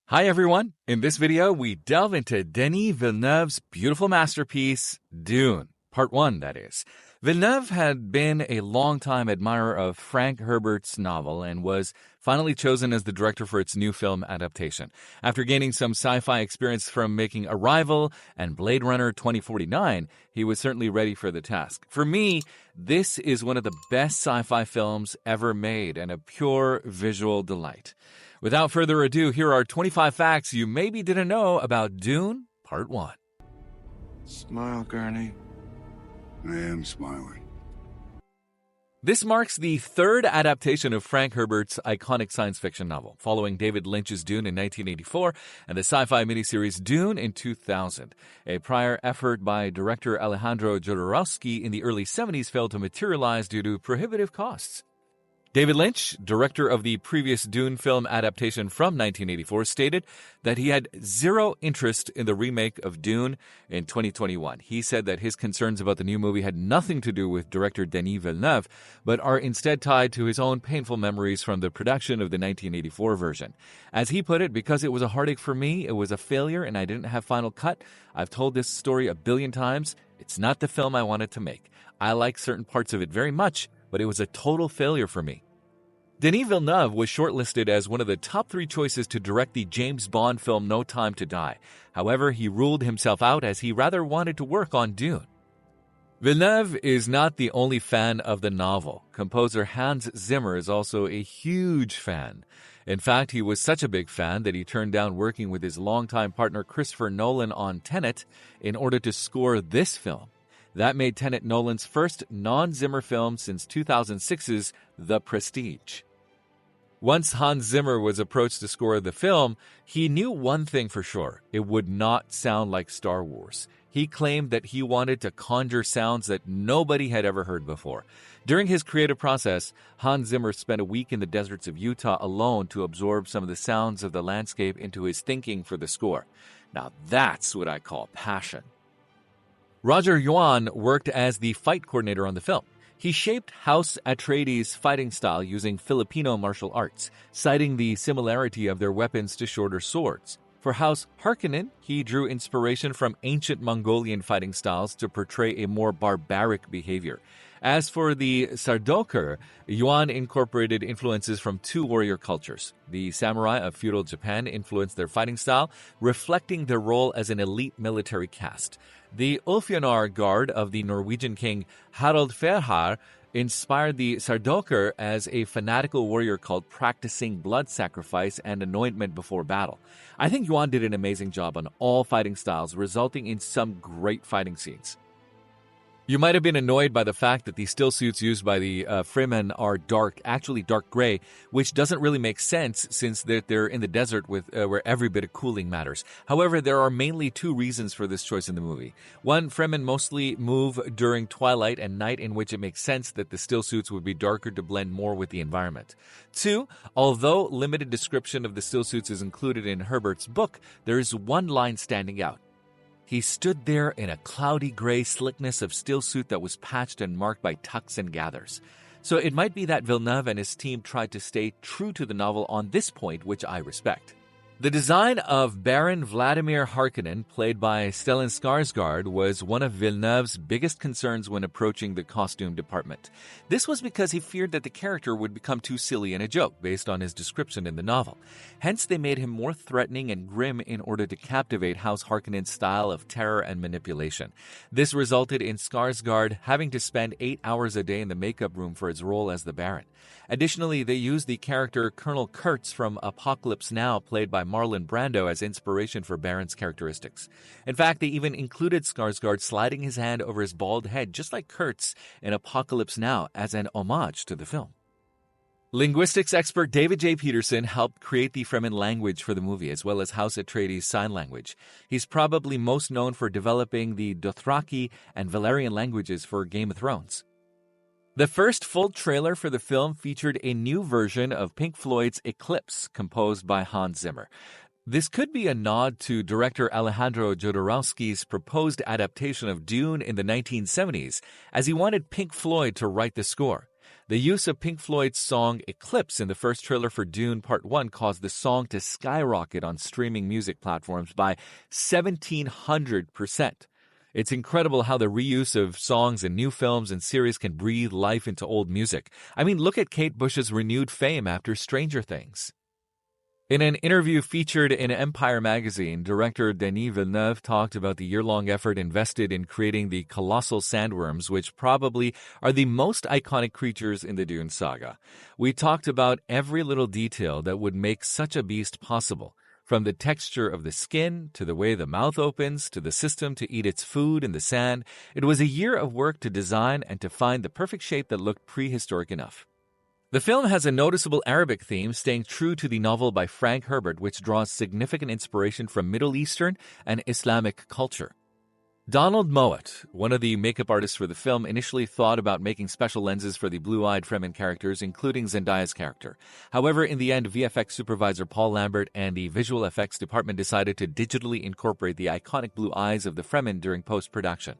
Hi everyone! In this video, we delve into Denis Villeneuve's beautiful masterpiece, Dune. Part 1, that is. Villeneuve had been a long-time admirer of Frank Herbert's novel and was finally chosen as the director for its new film adaptation. After gaining some sci-fi experience from making Arrival and Blade Runner 2049, he was certainly ready for the task. For me, this is one of the best sci-fi films ever made and a pure visual delight. Without further ado, here are 25 facts you maybe didn't know about Dune, Part 1. Smile, Gurney. I am smiling. This marks the third adaptation of Frank Herbert's iconic science fiction novel, following David Lynch's Dune in 1984 and the sci-fi miniseries Dune in 2000. A prior effort by director Alejandro Jodorowsky in the early 70s failed to materialize due to prohibitive costs. David Lynch, director of the previous Dune film adaptation from 1984, stated that he had zero interest in the remake of Dune in 2021. He said that his concerns about the new movie had nothing to do with director Denis Villeneuve, but are instead tied to his own painful memories from the production of the 1984 version. As he put it, because it was a heartache for me, it was a failure, and I didn't have final cut. I've told this story a billion times. It's not the film I wanted to make. I like certain parts of it very much, but it was a total failure for me. Denis Villeneuve was shortlisted as one of the top 3 choices to direct the James Bond film No Time to Die. However, he ruled himself out as he rather wanted to work on Dune. Villeneuve is not the only fan of the novel. Composer Hans Zimmer is also a huge fan. In fact, he was such a big fan that he turned down working with his longtime partner Christopher Nolan on Tenet in order to score this film. That made Tenet Nolan's first non-Zimmer film since 2006's The Prestige. Once Hans Zimmer was approached to score the film, he knew one thing for sure: it would not sound like Star Wars. He claimed that he wanted to conjure sounds that nobody had ever heard before. During his creative process, Hans Zimmer spent a week in the deserts of Utah alone to absorb some of the sounds of the landscape into his thinking for the score. Now that's what I call passion. Roger Yuan worked as the fight coordinator on the film. He shaped House Atreides' fighting style using Filipino martial arts, citing the similarity of their weapons to shorter swords. For House Harkin, he drew inspiration from ancient Mongolian fighting styles to portray a more barbaric behavior. As for the Sardaukar, Yuan incorporated influences from 2 warrior cultures. The samurai of feudal Japan influenced their fighting style, reflecting their role as an elite military caste. The Ulfjanar Guard of the Norwegian king Harald Fairhaar inspired the Sardaukar as a fanatical warrior cult practicing blood sacrifice and anointment before battle. I think Yuan did an amazing job on all fighting styles, resulting in some great fighting scenes. You might have been annoyed by the fact that the still suits used by the Fremen are actually dark gray, which doesn't really make sense since they're in the desert with where every bit of cooling matters. However, there are mainly 2 reasons for this choice in the movie. One, Fremen mostly move during twilight and night, in which it makes sense that the still suits would be darker to blend more with the environment. 2, although limited description of the still suits is included in Herbert's book, there is one line standing out. He stood there in a cloudy gray slickness of still suit that was patched and marked by tucks and gathers. So it might be that Villeneuve and his team tried to stay true to the novel on this point, which I respect. The design of Baron Vladimir Harkonnen, played by Stellan Skarsgård, was one of Villeneuve's biggest concerns when approaching the costume department. This was because he feared that the character would become too silly in a joke based on his description in the novel. Hence, they made him more threatening and grim in order to captivate House Harkonnen's style of terror and manipulation. This resulted in Skarsgård having to spend 8 hours a day in the makeup room for his role as the Baron. Additionally, they used the character Colonel Kurtz from Apocalypse Now, played by Marlon Brando, as inspiration for Baron's characteristics. In fact, they even included Skarsgård sliding his hand over his bald head, just like Kurtz in Apocalypse Now, as an homage to the film. Linguistics expert David J. Peterson helped create the Fremen language for the movie, as well as House Atreides' sign language. He's probably most known for developing the Dothraki and Valyrian languages for Game of Thrones. The first full trailer for the film featured a new version of Pink Floyd's Eclipse, composed by Hans Zimmer. This could be a nod to director Alejandro Jodorowsky's proposed adaptation of Dune in the 1970s, as he wanted Pink Floyd to write the score. The use of Pink Floyd's song Eclipse in the first trailer for Dune Part 1 caused the song to skyrocket on streaming music platforms by 1,700%. It's incredible how the reuse of songs in new films and series can breathe life into old music. I mean, look at Kate Bush's renewed fame after Stranger Things. In an interview featured in Empire magazine, director Denis Villeneuve talked about the year-long effort invested in creating the colossal sandworms, which probably are the most iconic creatures in the Dune saga. We talked about every little detail that would make such a beast possible. From the texture of the skin, to the way the mouth opens, to the system to eat its food in the sand, it was a year of work to design and to find the perfect shape that looked prehistoric enough. The film has a noticeable Arabic theme, staying true to the novel by Frank Herbert, which draws significant inspiration from Middle Eastern and Islamic culture. Donald Mowat, one of the makeup artists for the film, initially thought about making special lenses for the blue-eyed Fremen characters, including Zendaya's character. However, in the end, VFX supervisor Paul Lambert and the visual effects department decided to digitally incorporate the iconic blue eyes of the Fremen during post-production.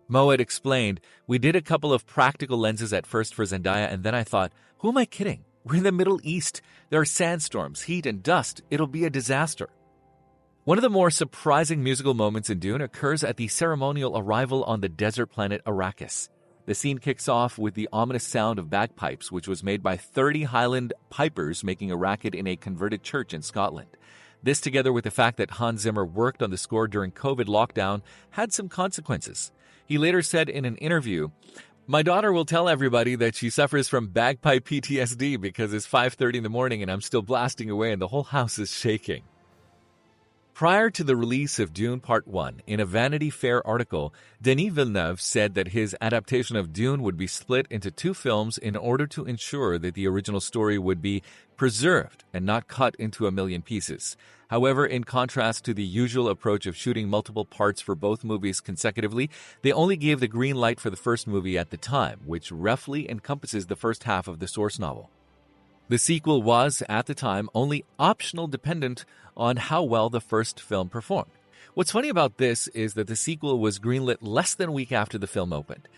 Mowat explained, "We did a couple of practical lenses at first for Zendaya, and then I thought, who am I kidding? We're in the Middle East. There are sandstorms, heat, and dust. It'll be a disaster." One of the more surprising musical moments in Dune occurs at the ceremonial arrival on the desert planet Arrakis. The scene kicks off with the ominous sound of bagpipes, which was made by 30 Highland pipers making a racket in a converted church in Scotland. This, together with the fact that Hans Zimmer worked on the score during COVID lockdown, had some consequences. He later said in an interview, "My daughter will tell everybody that she suffers from bagpipe PTSD because it's 5:30 in the morning and I'm still blasting away and the whole house is shaking." Prior to the release of Dune Part 1, in a Vanity Fair article, Denis Villeneuve said that his adaptation of Dune would be split into two films in order to ensure that the original story would be preserved and not cut into a million pieces. However, in contrast to the usual approach of shooting multiple parts for both movies consecutively, they only gave the green light for the first movie at the time, which roughly encompasses the first half of the source novel. The sequel was, at the time, only optional dependent on how well the first film performed. What's funny about this is that the sequel was greenlit less than a week after the film opened.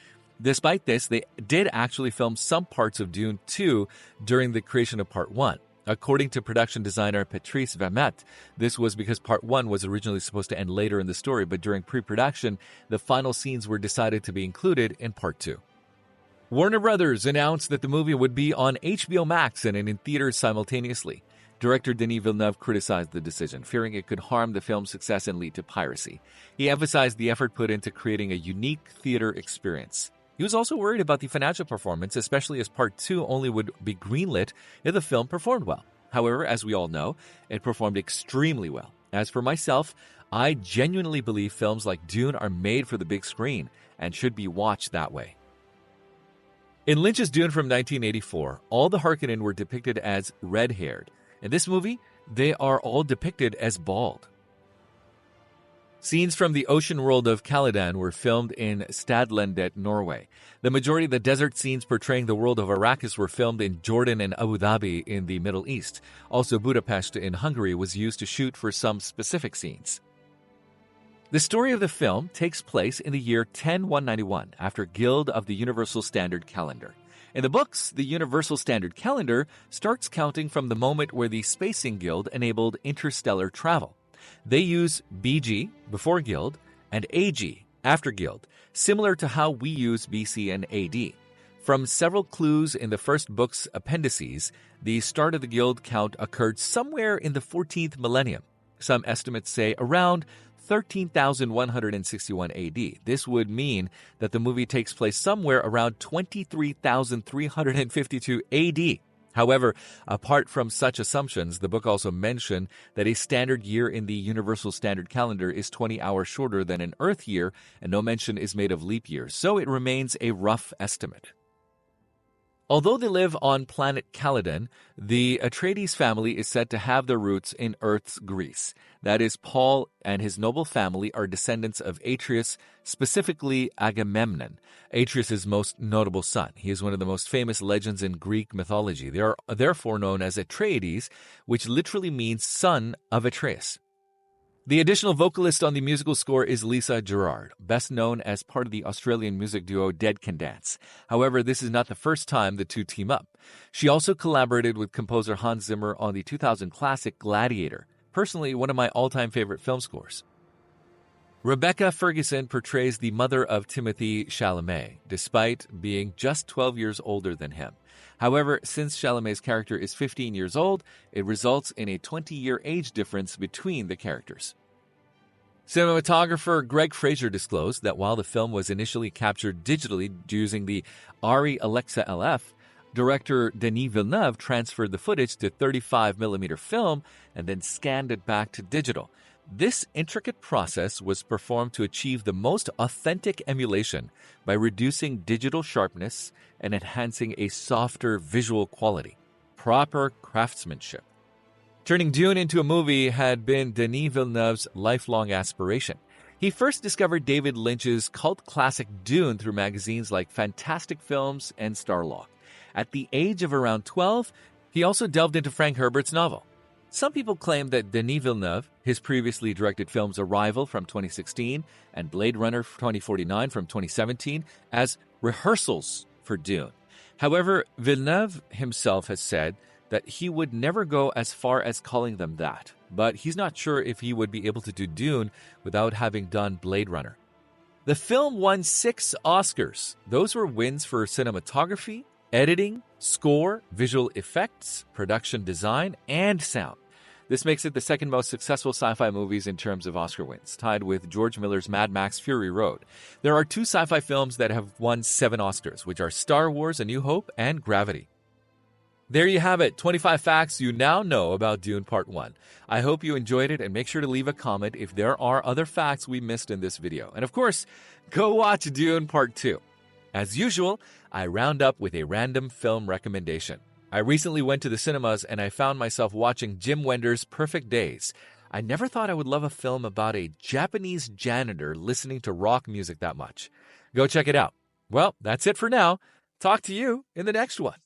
Despite this, they did actually film some parts of Dune 2 during the creation of Part 1. According to production designer Patrice Vermette, this was because Part 1 was originally supposed to end later in the story, but during pre-production, the final scenes were decided to be included in Part 2. Warner Brothers announced that the movie would be on HBO Max and in theaters simultaneously. Director Denis Villeneuve criticized the decision, fearing it could harm the film's success and lead to piracy. He emphasized the effort put into creating a unique theater experience. He was also worried about the financial performance, especially as Part 2 only would be greenlit if the film performed well. However, as we all know, it performed extremely well. As for myself, I genuinely believe films like Dune are made for the big screen and should be watched that way. In Lynch's Dune from 1984, all the Harkonnen were depicted as red-haired. In this movie, they are all depicted as bald. Scenes from the ocean world of Kaidan were filmed in Stadlandet, Norway. The majority of the desert scenes portraying the world of Arrakis were filmed in Jordan and Abu Dhabi in the Middle East. Also, Budapest in Hungary was used to shoot for some specific scenes. The story of the film takes place in the year 10191, after Guild of the Universal Standard Calendar. In the books, the Universal Standard Calendar starts counting from the moment where the Spacing Guild enabled interstellar travel. They use BG, before Guild, and AG, after Guild, similar to how we use BC and AD. From several clues in the first book's appendices, the start of the Guild count occurred somewhere in the 14th millennium. Some estimates say around 13,161 AD. This would mean that the movie takes place somewhere around 23,352 AD. However, apart from such assumptions, the book also mentioned that a standard year in the Universal Standard Calendar is 20 hours shorter than an Earth year, and no mention is made of leap years, so it remains a rough estimate. Although they live on planet Kaidan, the Atreides family is said to have their roots in Earth's Greece. That is, Paul and his noble family are descendants of Atreus, specifically Agamemnon, Atreus' most notable son. He is one of the most famous legends in Greek mythology. They are therefore known as Atreides, which literally means son of Atreus. The additional vocalist on the musical score is Lisa Gerard, best known as part of the Australian music duo Dead Can Dance. However, this is not the first time the two team up. She also collaborated with composer Hans Zimmer on the 2000 classic Gladiator, personally one of my all-time favorite film scores. Rebecca Ferguson portrays the mother of Timothée Chalamet, despite being just 12 years older than him. However, since Chalamet's character is 15 years old, it results in a 20-year age difference between the characters. Cinematographer Greg Fraser disclosed that while the film was initially captured digitally using the ARRI Alexa LF, director Denis Villeneuve transferred the footage to 35mm film and then scanned it back to digital. This intricate process was performed to achieve the most authentic emulation by reducing digital sharpness and enhancing a softer visual quality. Proper craftsmanship. Turning Dune into a movie had been Denis Villeneuve's lifelong aspiration. He first discovered David Lynch's cult classic Dune through magazines like Fantastic Films and Starlog. At the age of around 12, he also delved into Frank Herbert's novel. Some people claim that Denis Villeneuve, his previously directed films Arrival from 2016 and Blade Runner 2049 from 2017, as rehearsals for Dune. However, Villeneuve himself has said that he would never go as far as calling them that, but he's not sure if he would be able to do Dune without having done Blade Runner. The film won 6 Oscars. Those were wins for cinematography, editing, score, visual effects, production design, and sound. This makes it the second most successful sci-fi movies in terms of Oscar wins, tied with George Miller's Mad Max Fury Road. There are 2 sci-fi films that have won 7 Oscars, which are Star Wars: A New Hope and Gravity. There you have it, 25 facts you now know about Dune Part 1. I hope you enjoyed it, and make sure to leave a comment if there are other facts we missed in this video. And of course, go watch Dune Part 2. As usual, I round up with a random film recommendation. I recently went to the cinemas and I found myself watching Jim Wender's Perfect Days. I never thought I would love a film about a Japanese janitor listening to rock music that much. Go check it out. Well, that's it for now. Talk to you in the next one.